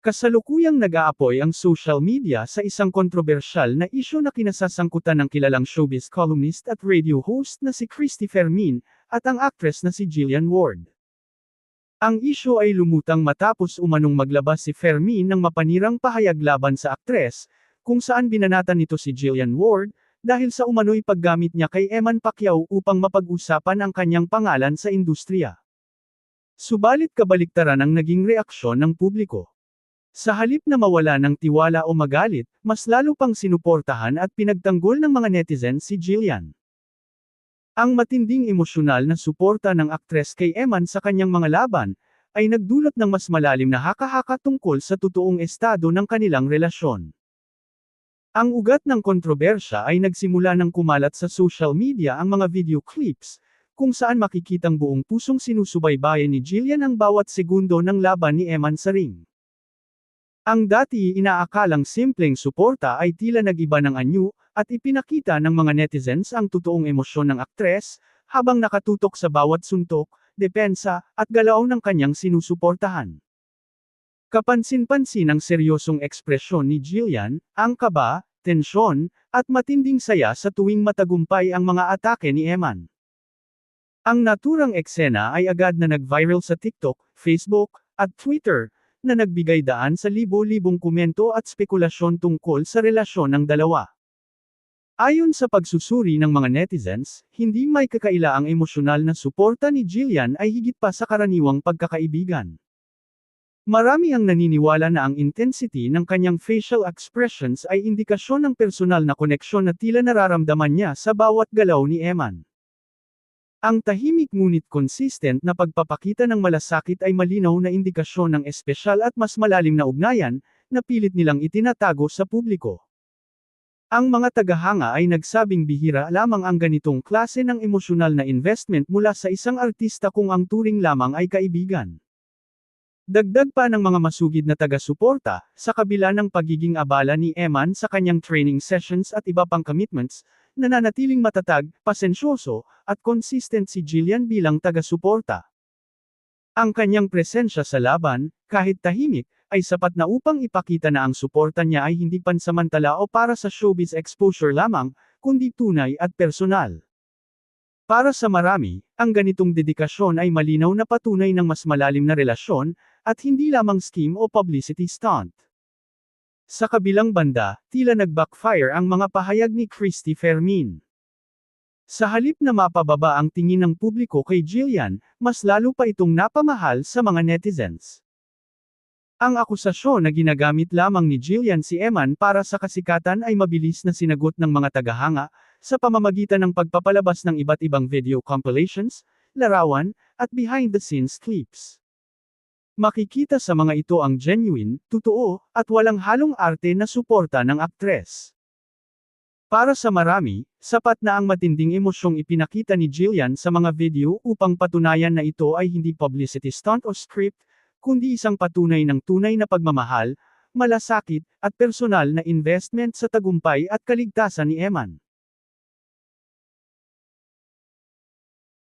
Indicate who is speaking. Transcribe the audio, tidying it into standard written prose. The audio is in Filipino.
Speaker 1: Kasalukuyang nag-aapoy ang social media sa isang kontrobersyal na isyu na kinasasangkutan ng kilalang showbiz columnist at radio host na si Christy Fermin, at ang actress na si Jillian Ward. Ang isyu ay lumutang matapos umanong maglabas si Fermin ng mapanirang pahayag laban sa aktres, kung saan binanatan nito si Jillian Ward, dahil sa umano'y paggamit niya kay Eman Pacquiao upang mapag-usapan ang kanyang pangalan sa industriya. Subalit kabaliktaran ang naging reaksyon ng publiko. Sa halip na mawala ng tiwala o magalit, mas lalo pang sinuportahan at pinagtanggol ng mga netizens si Jillian. Ang matinding emosyonal na suporta ng aktres kay Eman sa kanyang mga laban, ay nagdulot ng mas malalim na haka-haka tungkol sa totoong estado ng kanilang relasyon. Ang ugat ng kontrobersya ay nagsimula nang kumalat sa social media ang mga video clips, kung saan makikitang buong pusong sinusubaybayan ni Jillian ang bawat segundo ng laban ni Eman sa ring. Ang dati inaakalang simpleng suporta ay tila nag-iba ng anyo, at ipinakita ng mga netizens ang totoong emosyon ng aktres, habang nakatutok sa bawat suntok, depensa, at galaw ng kanyang sinusuportahan. Kapansin-pansin ang seryosong ekspresyon ni Jillian, ang kaba, tensyon, at matinding saya sa tuwing matagumpay ang mga atake ni Eman. Ang naturang eksena ay agad na nag-viral sa TikTok, Facebook, at Twitter, na nagbigay daan sa libo-libong komento at spekulasyon tungkol sa relasyon ng dalawa. Ayon sa pagsusuri ng mga netizens, hindi may kakaila ang emosyonal na suporta ni Jillian ay higit pa sa karaniwang pagkakaibigan. Marami ang naniniwala na ang intensity ng kanyang facial expressions ay indikasyon ng personal na koneksyon na tila nararamdaman niya sa bawat galaw ni Eman. Ang tahimik ngunit consistent na pagpapakita ng malasakit ay malinaw na indikasyon ng espesyal at mas malalim na ugnayan, na pilit nilang itinatago sa publiko. Ang mga tagahanga ay nagsabing bihira lamang ang ganitong klase ng emosyonal na investment mula sa isang artista kung ang turing lamang ay kaibigan. Dagdag pa ng mga masugid na taga-suporta, sa kabila ng pagiging abala ni Eman sa kanyang training sessions at iba pang commitments, nananatiling matatag, pasensyoso, at consistent si Jillian bilang taga-suporta. Ang kanyang presensya sa laban, kahit tahimik, ay sapat na upang ipakita na ang suporta niya ay hindi pansamantala o para sa showbiz exposure lamang, kundi tunay at personal. Para sa marami, ang ganitong dedikasyon ay malinaw na patunay ng mas malalim na relasyon, at hindi lamang scheme o publicity stunt. Sa kabilang banda, tila nag-backfire ang mga pahayag ni Christy Fermin. Sa halip na mapababa ang tingin ng publiko kay Jillian, mas lalo pa itong napamahal sa mga netizens. Ang akusasyon na ginagamit lamang ni Jillian si Eman para sa kasikatan ay mabilis na sinagot ng mga tagahanga, sa pamamagitan ng pagpapalabas ng iba't ibang video compilations, larawan, at behind-the-scenes clips. Makikita sa mga ito ang genuine, totoo, at walang halong arte na suporta ng aktres. Para sa marami, sapat na ang matinding emosyong ipinakita ni Jillian sa mga video upang patunayan na ito ay hindi publicity stunt o script, kundi isang patunay ng tunay na pagmamahal, malasakit, at personal na investment sa tagumpay at kaligtasan ni Eman.